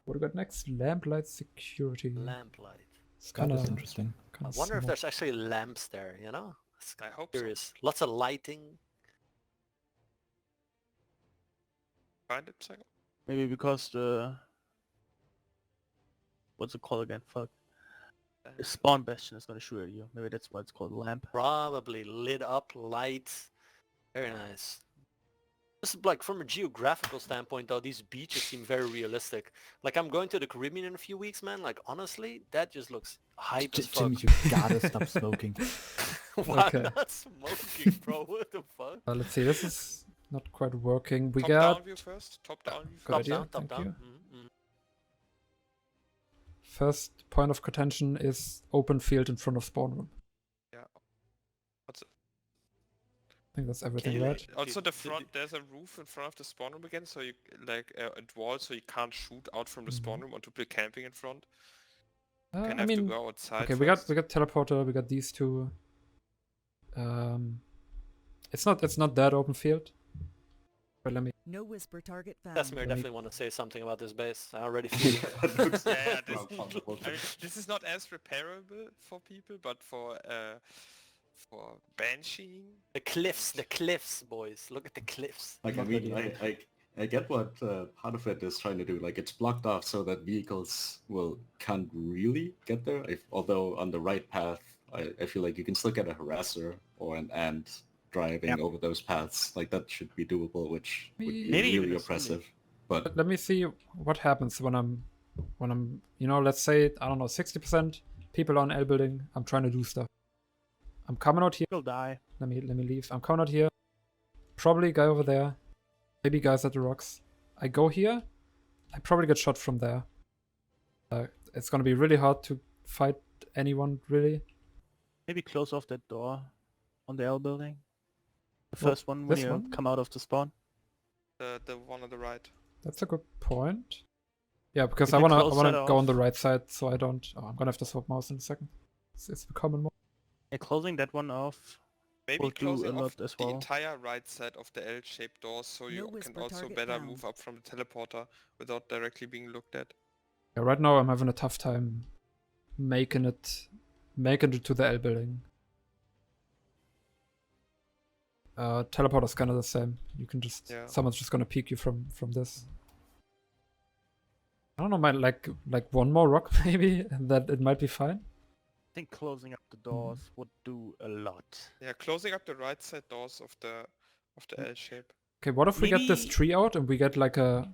What do we got next? Lamplight security. Lamplight. It's That is kinda, interesting. kinda I wonder if small. there's actually lamps there, you know? It's I hope so. curious. Lots of lighting. Find it, Psycho? Maybe because the... What's it called again? Fuck. The spawn bastion is gonna shoot at you. Maybe that's why it's called lamp. Probably lit up lights. Very nice. This is like from a geographical standpoint though, these beaches seem very realistic. Like I'm going to the Caribbean in a few weeks, man. Like honestly, that just looks hype as fuck. Jimmy, you gotta stop smoking. Why Okay. not smoking, bro? What the fuck? Let's see, this is not quite working. We Top got down view first. Top down view Good first. idea, Top thank down. you. Mm-hmm. first point of contention is open field in front of spawn room. Yeah. What's it? I think that's everything, you- right? Also, the Did- front, there's a roof in front of the spawn room again, so you like a wall, so you can't shoot out from the spawn room onto the camping in front. Can I have to mean, go outside. okay, first. we got teleporter, we got these two. It's not that open field. But let me. No whisper target found. Casimir definitely want to say something about this base. I already feel it. Yeah, this, Uncomfortable. I mean, this is not as repairable for people, but for bansheeing. The cliffs, boys. Look at the cliffs. Like, I mean, I get what part of it is trying to do. Like, it's blocked off so that vehicles can't really get there. Although on the right path, I feel like you can still get a harasser or an ant driving over those paths. Like, that should be doable, which would be Maybe even really a single. oppressive. But Let me see what happens when I'm, let's say, I don't know, 60% people on L building. I'm trying to do stuff. I'm coming out here. You'll die. Let me leave. I'm coming out here. Probably guy over there. Maybe guys at the rocks. I go here. I probably get shot from there. It's gonna be really hard to fight anyone, really. Maybe close off that door on the L building. The Well, first one when this you one? come out of the spawn. The one on the right. That's a good point. Yeah, because You I can wanna close that go on off. the right side, so I don't. Oh, I'm gonna have to swap mouse in a second. It's becoming more. Yeah, closing that one off. Maybe Will do closing a off lot as the well. entire right side of the L-shaped doors, so No you can whisper also target better found. move up from the teleporter without directly being looked at. Yeah, right now I'm having a tough time making it to the L building. Teleporter's kind of the same. You can just someone's just gonna peek you from this. I don't know, might like one more rock maybe, and that it might be fine. I think closing up the doors would do a lot. Yeah, closing up the right side doors of the L-shape. Okay, what if we get this Maybe- tree out and we get like a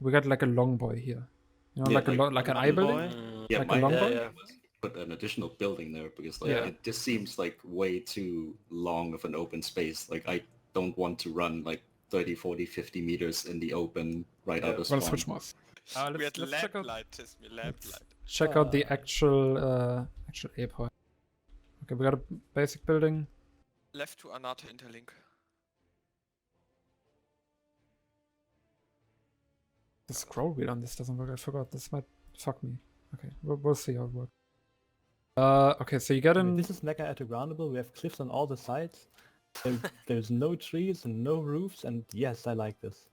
long boy here? You know, Yeah, like an a eye long building? boy. yeah, Like a my long idea boy? yeah. was put an additional building there because like Yeah. it just seems like way too long of an open space. Like, I don't want to run like 30, 40, 50 meters in the open right out of I'm spawn. gonna switch mouse. We had Let's check out, Lamplight, Tismi, Lamplight. check out the actual A point. Okay, we got a basic building. Left to Anata interlink. The scroll wheel on this doesn't work. I forgot. This might fuck me. Okay, we'll see how it works. Okay, so you get I mean, in. this is mega groundable. We have cliffs on all the sides. There's no trees and no roofs, and yes, I like this.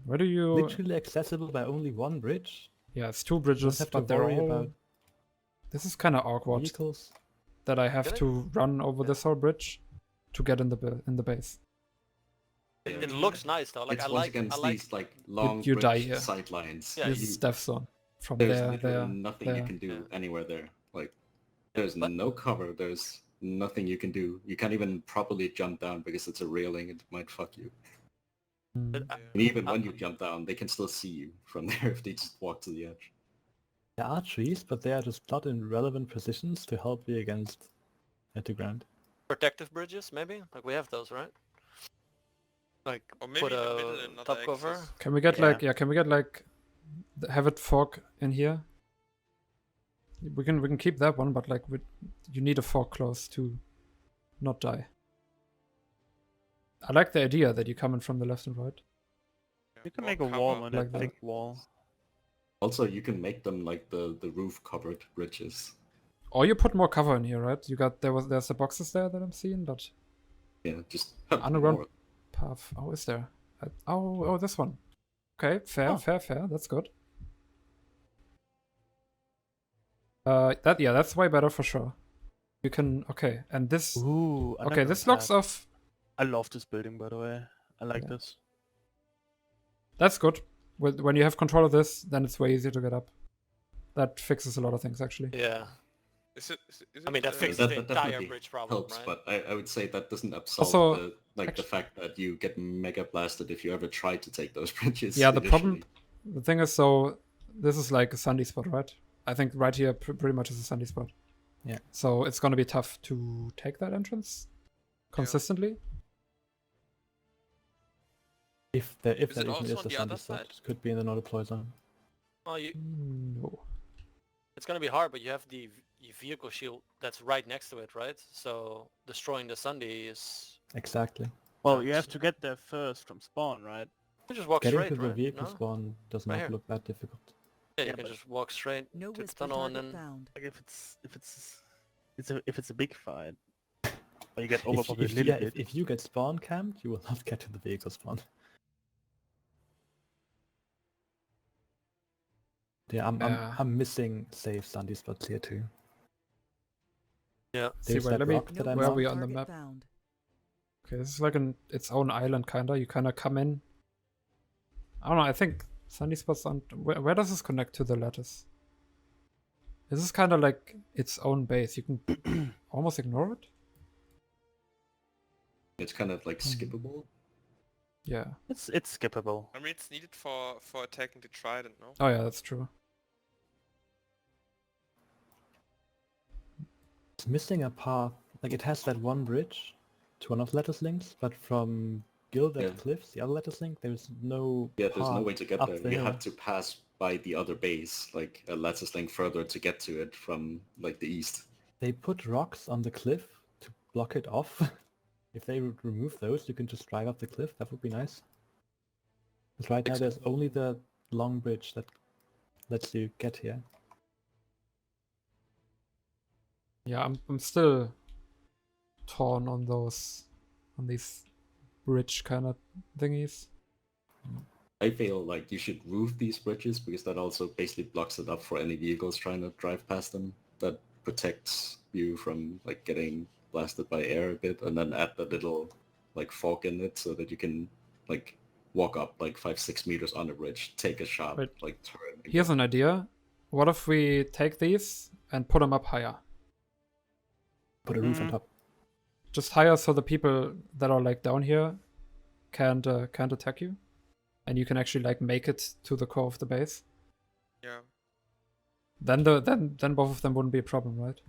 Where do you? Literally accessible by only one bridge. Yeah, it's two Don't bridges, have to but they're worry all. about This is kind of awkward vehicles. that I have Really? to run over this whole bridge to get in the base. It looks nice though. Like It's I once like against I like these like long you die bridge here. sightlines. Yeah, This You- is death zone from there's there, literally there. nothing there. you can do Yeah. anywhere there. Like, there's but- no cover. There's nothing you can do. You can't even properly jump down because it's a railing. It might fuck you. but And even when you jump down, they can still see you from there if they just walk to the edge. There are trees, but they are just not in relevant positions to help you against at the ground. protective bridges, maybe? Like we have those, right? Like Or maybe put in the middle a another top cover. access. Can we get have it fog in here? We can keep that one, but like you need a fog close to not die. I like the idea that you come in from the left and right. You can More make a cover. wall on Like that that. thick wall. Also, you can make them like the roof covered bridges. Or you put more cover in here, right? You got there's the boxes there that I'm seeing, but Yeah, just Underground- more. path. Oh, is there? Oh, this one. Okay, fair, Oh. fair. That's good. That's way better for sure. You can okay, and this Ooh. okay, this locks off. I love this building, by the way. I like Yeah. this. That's good. When you have control of this, then it's way easier to get up. That fixes a lot of things actually. Yeah. Is it? I mean, that fixes that the entire definitely bridge problem, helps, right? but I would say that doesn't absolve Also, the fact that you get mega blasted if you ever try to take those bridges. Yeah, the initially. problem, the thing is, so this is like a Sunday spot, right? I think right here pretty much is a Sunday spot. Yeah. So it's gonna be tough to take that entrance consistently. If there Is it even also is on a the Sunday other spot, side? it could be in the no deploy zone. Well, No. it's gonna be hard, but you have the vehicle shield that's right next to it, right? So destroying the Sunday is... Exactly. Well, you have to get there first from spawn, right? You just walk Getting straight, to the right? vehicle No? spawn does Right not here. look that difficult. Yeah, you Yeah, can but- just walk straight No to the whisper tunnel and target then... found. Like if it's a big fight, or you get If, overpopulated if, a yeah, little bit. if you get spawn camped, you will not get to the vehicle spawn. Yeah, Yeah. I'm missing safe Sunday spots here too. Yeah. See, There's wait, that let me. rock that I Where are marked. we on the Target map? found. Okay, this is like its own island, kinda. You kinda come in. I don't know. I think Sunday spots on. Where does this connect to the lattice? This is kind of like its own base. You can almost ignore it. It's kind of like skippable. Yeah. It's skippable. I mean, it's needed for attacking the trident, no? Oh yeah, that's true. It's missing a path. Like it has that one bridge to one of the lattice links, but from Gilded Yeah. Cliffs, the other lattice link, there's no Yeah, there's no path way to get up there. the You hill. have to pass by the other base, like a lattice link further to get to it from like the east. They put rocks on the cliff to block it off. If they would remove those, you can just drive up the cliff. That would be nice. Because right now there's only the long bridge that lets you get here. Yeah, I'm still torn on these bridge kind of thingies. I feel like you should roof these bridges because that also basically blocks it up for any vehicles trying to drive past them. That protects you from like getting blasted by air a bit, and then add the little like fork in it so that you can like walk up like 5-6 meters on the bridge, take a shot, Wait. like turn. and Here's go. an idea. What if we take these and put them up higher? Put a roof on Mhm. top. Just higher so the people that are like down here can't attack you, and you can actually like make it to the core of the base. Yeah. Then then both of them wouldn't be a problem, right?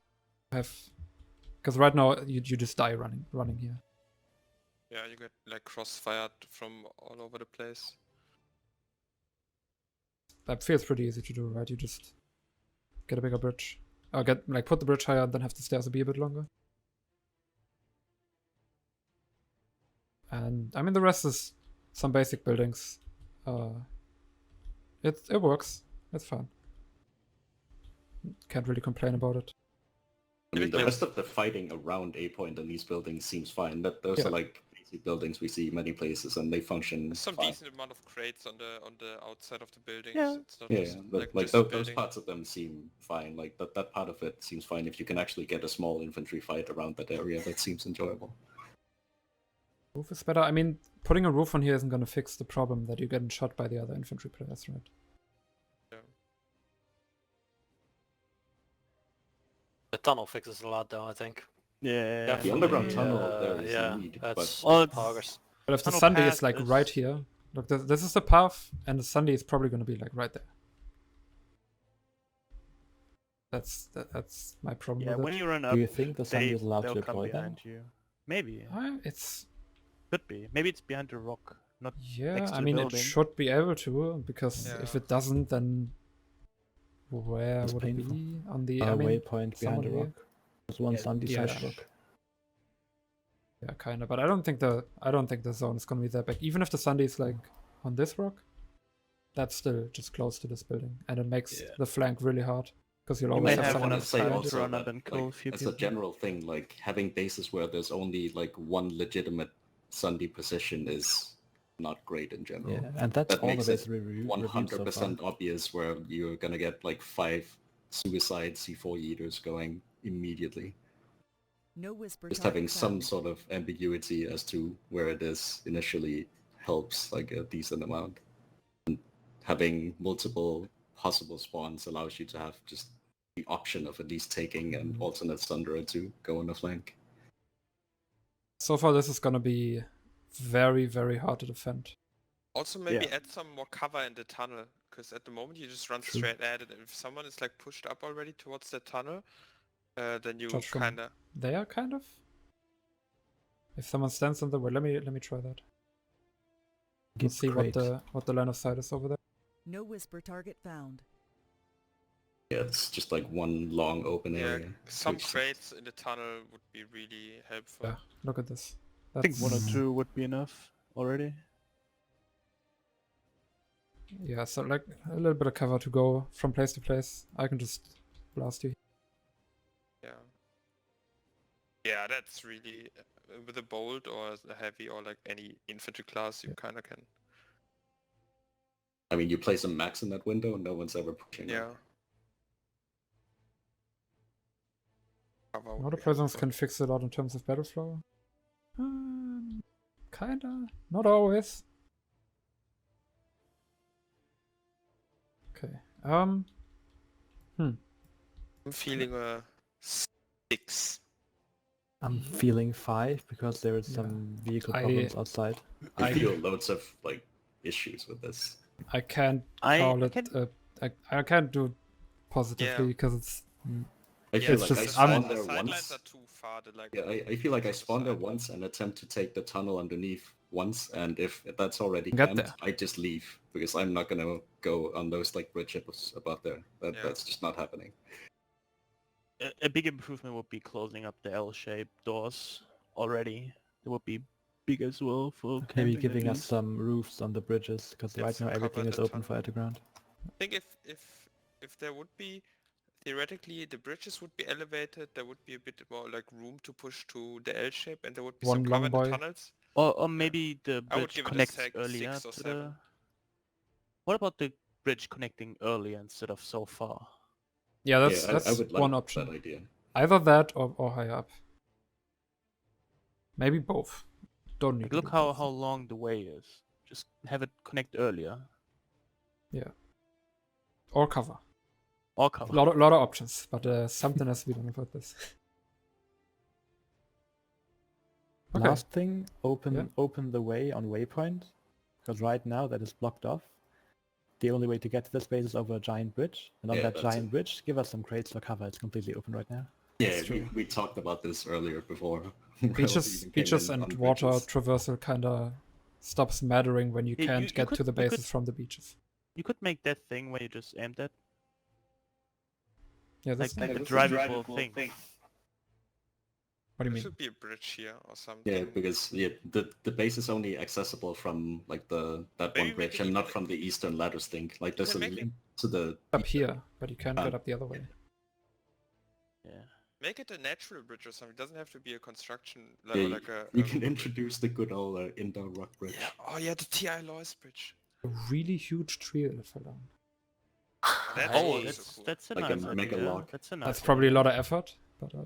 Because right now you just die running here. Yeah, you get like crossfired from all over the place. That feels pretty easy to do, right? You just get a bigger bridge, or put the bridge higher, and then have the stairs be a bit longer. And I mean the rest is some basic buildings. It works. It's fine. Can't really complain about it. I mean, the Yeah. rest of the fighting around A point and these buildings seems fine. That those Yeah. are like basic buildings we see many places, and they function There's some fine. decent amount of crates on the outside of the buildings. Yeah. It's not Yeah, just, yeah, but like just a those building. parts of them seem fine. Like that part of it seems fine. If you can actually get a small infantry fight around that area, that seems enjoyable. Roof is better. I mean, putting a roof on here isn't gonna fix the problem that you're getting shot by the other infantry players, right? Yeah. The tunnel fixes a lot, though, I think. Yeah. The underground Definitely, tunnel there is yeah, neat, that's Well, it's- progress. But if the Tunnel Sunday is path like is- right here, look, this is the path, and the Sunday is probably gonna be like right there. That's my problem Yeah, with when it. you run up, Do you think the Sunday they, is allowed to they'll come deploy them? behind you. Maybe. It's Could be. Maybe it's behind the rock. Not yeah. next to I the mean, it building. should be able to, because if Yeah. it doesn't, then where It's would painful. it be on the? A I mean, waypoint behind the someone rock. There's one Yeah, Sunday yeah. side rock. yeah, kind of. But I don't think the zone is gonna be that big. Even if the Sunday is like on this rock, that's still just close to this building, and it makes Yeah. the flank really hard because you'll You always may have have someone enough else say time behind to you. also run up that, and kill a like, few as a people. general thing, like having bases where there's only like one legitimate Sunday position is not great in general. Yeah, and that's That all the makes ways it reviewed so 100% far. obvious where you're gonna get like 5 suicide C4 eaters going immediately. No whisper Just target having some found. sort of ambiguity as to where it is initially helps like a decent amount. And having multiple possible spawns allows you to have just the option of at least taking an alternate Sundra to go on a flank. So far, this is gonna be very, very hard to defend. Also maybe Yeah. add some more cover in the tunnel, because at the moment you just run True. straight at it, and if someone is like pushed up already towards the tunnel, then you Judge from kinda... there, kind of. If someone stands in the way, let me try that. Get Let's see what the line of sight is over there. No whisper target found. Yeah, it's just like one long open Yeah, area. some which- crates in the tunnel would be really helpful. Yeah, look at this. I think one or That's- two would be enough already. Yeah, so like a little bit of cover to go from place to place. I can just blast you. Yeah. Yeah, that's really... with a bolt or a heavy or like any infantry class, you kinda can... I mean, you place a max in that window, no one's ever pushing. Yeah. up. Cover would Auto be presence helpful. can fix a lot in terms of battle flow. Kinda. Not always. Okay. I'm feeling a 6. I'm feeling 5 because there is Yeah. some vehicle I- problems outside. I feel loads of like issues with this. I can't I call it. can- I can't do it positively because it's. I Yeah, feel It's like just- I the spawned side- there the sidelines once. are too far. Like, Yeah, I feel like I spawned there side. once and attempt to take the tunnel underneath once, and if that's already Get camped, there. I just leave because I'm not gonna go on those like bridges above there. Yeah. That's just not happening. A big improvement would be closing up the L-shaped doors already. They would be big as well for Maybe camping at giving us least. some roofs on the bridges because Get right some now cover everything in is the open for tunnel. underground. I think if there would be theoretically the bridges would be elevated, there would be a bit more like room to push to the L shape, and there would be One some cover long in the boy. tunnels. Or maybe the I would bridge give it a connects six earlier or to the... 7. What about the bridge connecting earlier instead of so far? Yeah, that's yeah, I that's would like one that option. idea. Either that or higher up. Maybe both. Don't need. Like, to look do how both. long the way is. Just have it connect earlier. Or cover. Or cover. Lot of options, but something has to be done about this. Okay. Last thing, open Yeah. open the way on waypoint, because right now that is blocked off. The only way to get to this base is over a giant bridge, and on Yeah, that that's giant it. bridge, give us some crates for cover. It's completely open right now. Yeah, That's true. we talked about this earlier before. Beaches and water traversal kinda stops mattering when you Yeah, can't you get to could- the you could- bases from the beaches. You could make that thing where you just aimed at. Yeah, Like this. the drivable thing. What do you There mean? should be a bridge here or something. Yeah, because the base is only accessible from like that Maybe one make bridge it and not even- from the eastern ladders thing. Like there's a can make it- link to the Up here, but you can't Ah. get up the other way. Yeah. Make it a natural bridge or something. It doesn't have to be a construction Yeah, level like a... you a can bridge. introduce the good old indoor rock bridge. Yeah. Oh yeah, the TI Lois bridge. A really huge tree fell down. That's Oh, also that's cool. that's a Like a nice mega idea. log. That's a nice That's probably a idea. lot of effort, but I But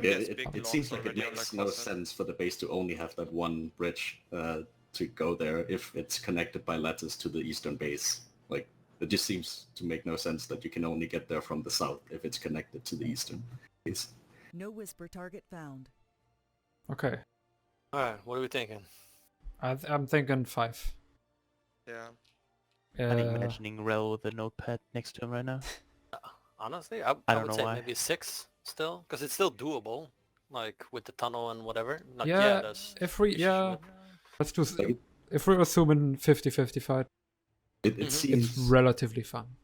mean, yeah, there's it, big it logs seems like it already on, makes like, no Hudson. sense for the base to only have that one bridge to go there if it's connected by lattice to the eastern base. Like, it just seems to make no sense that you can only get there from the south if it's connected to the eastern base. No whisper target found. okay. Alright, what are we thinking? I'm thinking 5. Yeah. I'm Uh, imagining Rel with a notepad next to him right now. Honestly, I I don't would know say why. maybe 6 still, because it's still doable, like with the tunnel and whatever. Not yeah, yet, as if we usual. let's do. Like, If we're assuming 50-50 fight, it Mhm. seems it's relatively fun.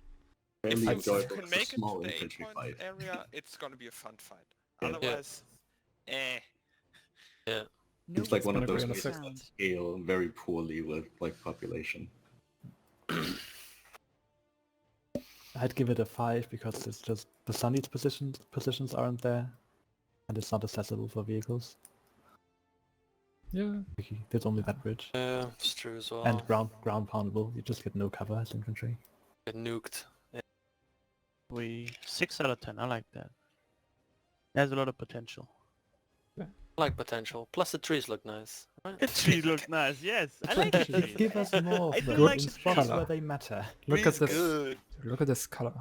fairly If you enjoyable can as a make it to small the infantry 8-point fight. area, it's gonna be a fun fight. Yeah. Otherwise, No It's like one of whisper those agree on the bases sixth. that found. scale very poorly with like population. I'd give it a 5 because it's just the Sunny's positions aren't there, and it's not accessible for vehicles. Yeah, There's only that bridge, Yeah, it's true as well. and ground poundable. You just get no cover as infantry. Get nuked. We 6 out of 10. I like that. Has a lot of potential. Like potential. Plus the trees look nice. Right? The trees look nice. Yes, I like the Just trees. give us more I of do them like in the spots colour. where they matter. Look at Trees this. good. Look at this color.